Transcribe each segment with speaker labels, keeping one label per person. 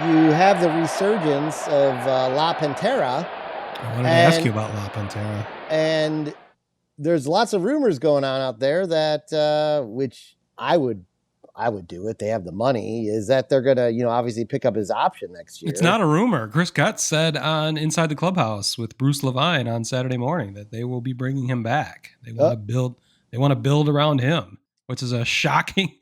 Speaker 1: you have the resurgence of La Pantera.
Speaker 2: I wanted to ask you about La Pantera.
Speaker 1: And there's lots of rumors going on out there that, which I would do it. They have the money. Is that they're going to, obviously pick up his option next year.
Speaker 2: It's not a rumor. Chris Getz said on Inside the Clubhouse with Bruce Levine on Saturday morning that they will be bringing him back. They want to build. They want to build around him, which is a shocking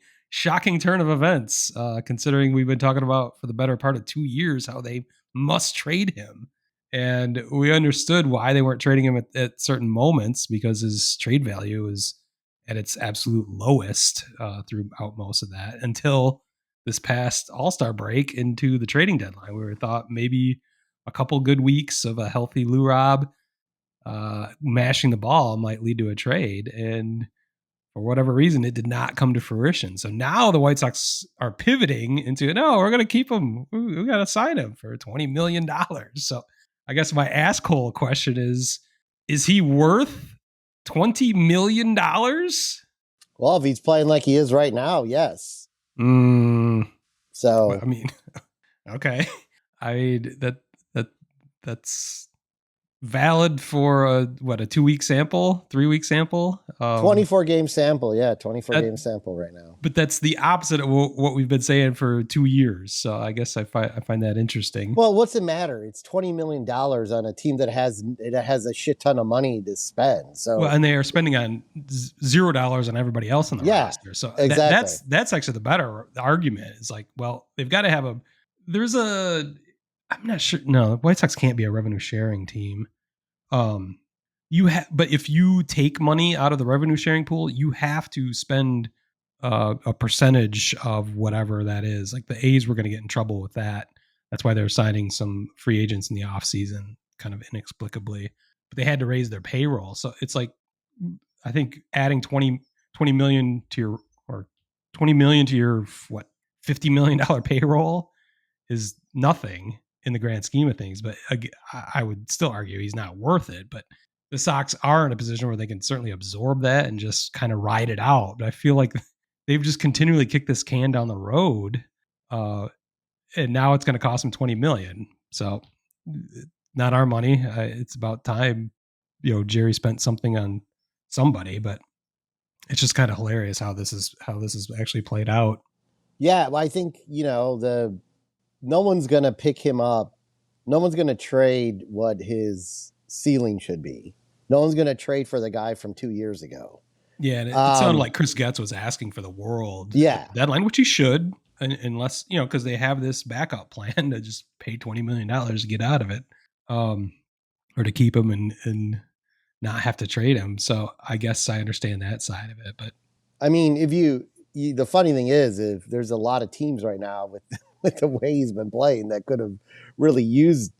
Speaker 2: turn of events, considering we've been talking about for the better part of 2 years how they must trade him. And we understood why they weren't trading him at certain moments, because his trade value is at its absolute lowest throughout most of that, until this past All-Star break into the trading deadline. We thought maybe a couple good weeks of a healthy Lou Rob mashing the ball might lead to a trade. And for whatever reason, it did not come to fruition. So now the White Sox are pivoting into, no, we're going to keep him. We got to sign him for $20 million. So I guess my asshole question is he worth $20 million?
Speaker 1: Well, if he's playing like he is right now, yes. So
Speaker 2: I mean, okay. I mean, that's valid for a 2-week sample, 3-week sample,
Speaker 1: 24 game sample. Yeah. 24 game sample right now.
Speaker 2: But that's the opposite of what we've been saying for 2 years. So I guess I find that interesting.
Speaker 1: Well, what's it matter? It's $20 million on a team that has a shit ton of money to spend. So,
Speaker 2: and they are spending on $0 on everybody else on the roster. So
Speaker 1: exactly.
Speaker 2: That's actually the better argument. Is like, well, they've got to have I'm not sure. No, the White Sox can't be a revenue sharing team. But if you take money out of the revenue sharing pool, you have to spend a percentage of whatever that is. Like the A's were going to get in trouble with that. That's why they're signing some free agents in the off season, kind of inexplicably. But they had to raise their payroll, so it's like, I think adding 20 million to your, or 20 million to your $50 million payroll is nothing in the grand scheme of things. But I would still argue he's not worth it. But the Sox are in a position where they can certainly absorb that and just kind of ride it out. But I feel like they've just continually kicked this can down the road. And now it's going to cost them $20 million. So not our money. It's about time, Jerry spent something on somebody, but it's just kind of hilarious how this is actually played out.
Speaker 1: Yeah. Well, I think, no one's going to pick him up. No one's going to trade what his ceiling should be. No one's going to trade for the guy from 2 years ago.
Speaker 2: Yeah. And it sounded like Chris Getz was asking for the world deadline, which he should, unless, because they have this backup plan to just pay $20 million to get out of it, or to keep him and not have to trade him. So I guess I understand that side of it. But
Speaker 1: I mean, the funny thing is, if there's a lot of teams right now with the way he's been playing that could have really used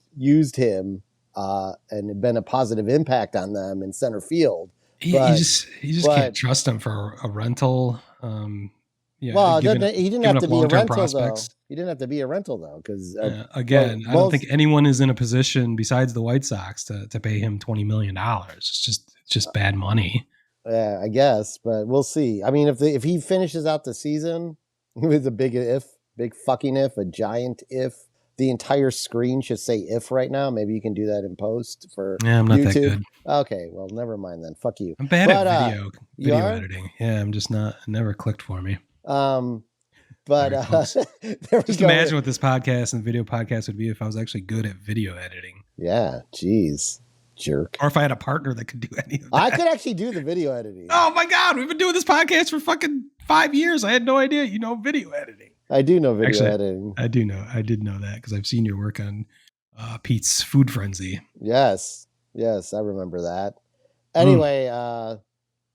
Speaker 1: him and been a positive impact on them in center field.
Speaker 2: You just can't trust him for a rental.
Speaker 1: Well, he didn't have to be a rental though. He didn't have to be a rental though, because
Speaker 2: again, I don't think anyone is in a position besides the White Sox to pay him $20 million. It's just bad money.
Speaker 1: Yeah, I guess, but we'll see. I mean, if he finishes out the season with a big fucking if, a giant if. The entire screen should say if right now. Maybe you can do that in post for
Speaker 2: I'm not
Speaker 1: YouTube.
Speaker 2: That good.
Speaker 1: Okay, well, never mind then. Fuck you.
Speaker 2: I'm bad at video editing. Yeah, I'm just not. It never clicked for me.
Speaker 1: But
Speaker 2: just imagine what this podcast and video podcast would be if I was actually good at video editing.
Speaker 1: Yeah, jeez, jerk.
Speaker 2: Or if I had a partner that could do any of that.
Speaker 1: I could actually do the video editing.
Speaker 2: Oh my God, we've been doing this podcast for fucking 5 years. I had no idea video editing.
Speaker 1: I do know video editing.
Speaker 2: I do know. I did know that because I've seen your work on Pete's Food Frenzy.
Speaker 1: Yes, I remember that. Anyway,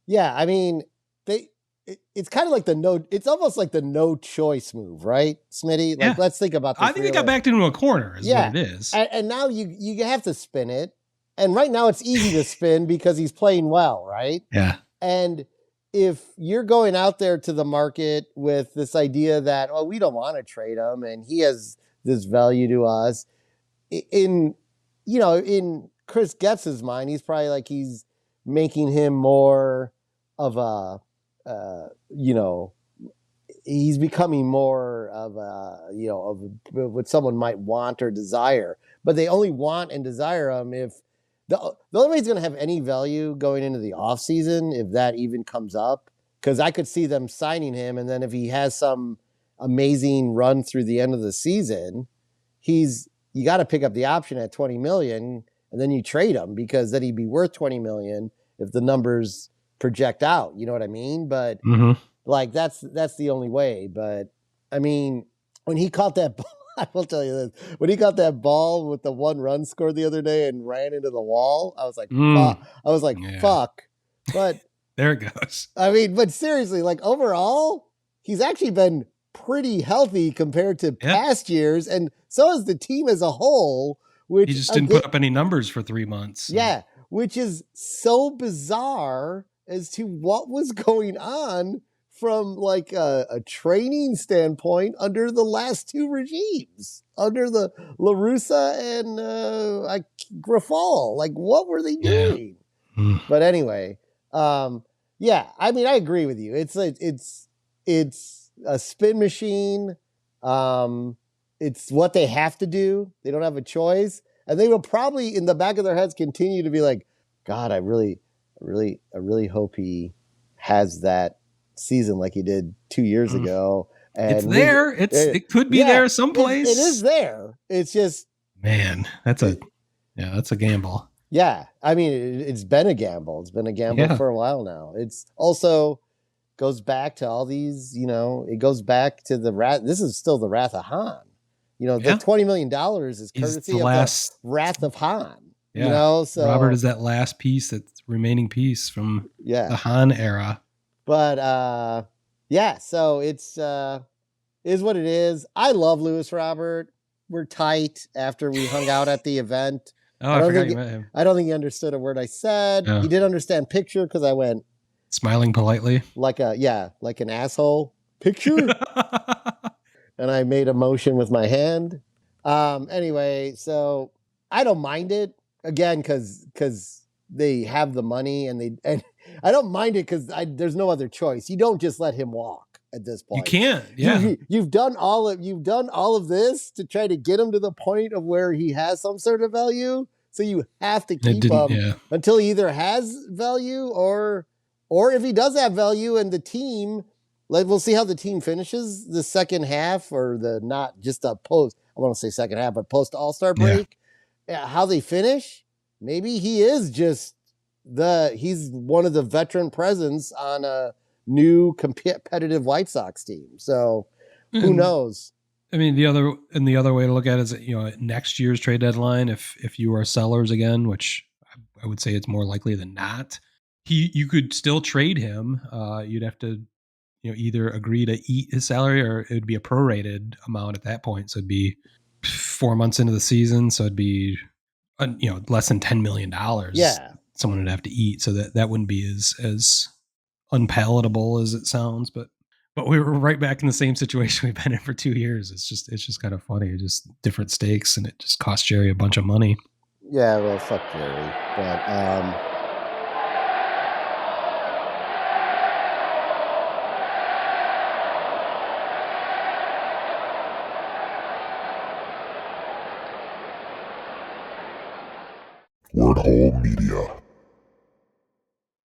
Speaker 1: yeah, I mean, it's kind of like it's almost like the no choice move, right, Smitty? Like, let's think about this.
Speaker 2: I think they got backed into a corner is what it is.
Speaker 1: And now you have to spin it. And right now it's easy to spin because he's playing well, right?
Speaker 2: Yeah.
Speaker 1: And if you're going out there to the market with this idea that, oh, we don't want to trade him and he has this value to us, in Chris Getz's mind, he's probably like he's making him more of a, he's becoming more of a, of what someone might want or desire. But they only want and desire him if the only way he's going to have any value going into the offseason, if that even comes up, because I could see them signing him, and then if he has some amazing run through the end of the season, you got to pick up the option at $20 million, and then you trade him, because then he'd be worth $20 million if the numbers project out. You know what I mean? But like that's the only way. But I mean, when he caught that ball, I will tell you this: when he got that ball with the 1 run scored the other day and ran into the wall, I was like, fuck. I was like, fuck. But
Speaker 2: there it goes.
Speaker 1: I mean, but seriously, like overall, he's actually been pretty healthy compared to past years, and so is the team as a whole. Which
Speaker 2: he just didn't put up any numbers for 3 months. So.
Speaker 1: Yeah, which is so bizarre as to what was going on from like a training standpoint under the last 2 regimes, under the La Russa and Grafal. Like, what were they doing? Yeah. But anyway, yeah, I mean, I agree with you. It's a spin machine. It's what they have to do. They don't have a choice. And they will probably, in the back of their heads, continue to be like, God, I really hope he has that season like he did 2 years ago. And
Speaker 2: it's there. It could be there someplace.
Speaker 1: It is there. It's just,
Speaker 2: man, that's a gamble.
Speaker 1: Yeah. I mean, it's been a gamble. It's been a gamble for a while now. It's also goes back to all these, it goes back to the this is still the Wrath of Han. The $20 million is courtesy of the Wrath of Han.
Speaker 2: Yeah.
Speaker 1: So
Speaker 2: Robert is that last piece, that remaining piece from the Han era.
Speaker 1: But so it's is what it is. I love Lewis Robert. We're tight after we hung out at the event.
Speaker 2: Oh, I forgot you met him.
Speaker 1: I don't think he understood a word I said.
Speaker 2: No.
Speaker 1: He did understand picture because I went
Speaker 2: smiling politely.
Speaker 1: Like an asshole picture. And I made a motion with my hand. Anyway, so I don't mind it, again, because they have the money, and I don't mind it because there's no other choice. You don't just let him walk at this point.
Speaker 2: You can't. Yeah.
Speaker 1: You've done all of this to try to get him to the point of where he has some sort of value. So you have to keep him until he either has value or if he does have value, and the team, we'll see how the team finishes the second half, or not just a post, I want to say second half, but post All-Star break, how they finish. Maybe he is just he's one of the veteran presence on a new competitive White Sox team. So who knows?
Speaker 2: I mean, the other way to look at it is, next year's trade deadline, if you are sellers again, which I would say it's more likely than not, you could still trade him. You'd have to, either agree to eat his salary, or it would be a prorated amount at that point. So it'd be 4 months into the season. So it'd be, less than $10 million.
Speaker 1: Yeah.
Speaker 2: Someone would have to eat. So that wouldn't be as unpalatable as it sounds, but we were right back in the same situation we've been in for 2 years. It's just kind of funny. Just different stakes, and it just cost Jerry a bunch of money.
Speaker 1: Yeah. Well, fuck Jerry. But,
Speaker 3: Word Hole Media.